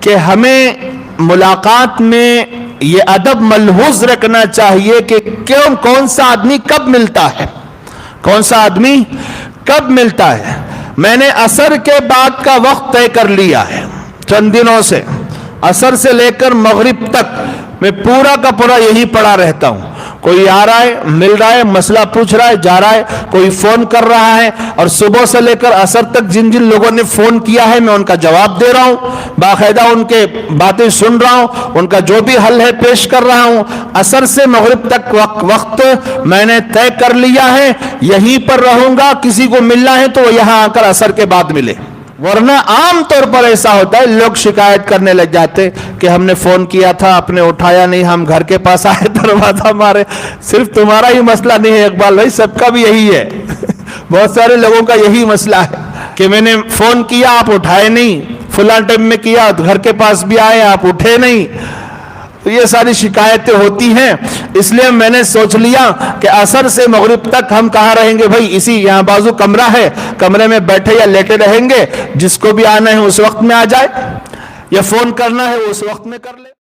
کہ ہمیں ملاقات میں یہ ادب ملحوظ رکھنا چاہیے کہ کون سا آدمی کب ملتا ہے، کون سا آدمی کب ملتا ہے۔ میں نے عصر کے بعد کا وقت طے کر لیا ہے، چند دنوں سے عصر سے لے کر مغرب تک میں پورا کا پورا یہی پڑا رہتا ہوں۔ کوئی آ رہا ہے، مل رہا ہے، مسئلہ پوچھ رہا ہے، جا رہا ہے، کوئی فون کر رہا ہے، اور صبح سے لے کر عصر تک جن جن لوگوں نے فون کیا ہے میں ان کا جواب دے رہا ہوں، باقاعدہ ان کے باتیں سن رہا ہوں، ان کا جو بھی حل ہے پیش کر رہا ہوں۔ عصر سے مغرب تک وقت میں نے طے کر لیا ہے، یہیں پر رہوں گا۔ کسی کو ملنا ہے تو وہ یہاں آ کر عصر کے بعد ملے، ورنہ عام طور پر ایسا ہوتا ہے لوگ شکایت کرنے لگ جاتے کہ ہم نے فون کیا تھا، آپ نے اٹھایا نہیں، ہم گھر کے پاس آئے، دروازہ مارے۔ صرف تمہارا ہی مسئلہ نہیں ہے اقبال بھائی، سب کا بھی یہی ہے، بہت سارے لوگوں کا یہی مسئلہ ہے کہ میں نے فون کیا، آپ اٹھائے نہیں، فلاں ٹائم میں کیا، گھر کے پاس بھی آئے، آپ اٹھے نہیں۔ تو یہ ساری شکایتیں ہوتی ہیں، اس لیے میں نے سوچ لیا کہ عصر سے مغرب تک ہم کہاں رہیں گے بھائی، اسی یہاں بازو کمرہ ہے، کمرے میں بیٹھے یا لیٹے رہیں گے، جس کو بھی آنا ہے اس وقت میں آ جائے، یا فون کرنا ہے اس وقت میں کر لے۔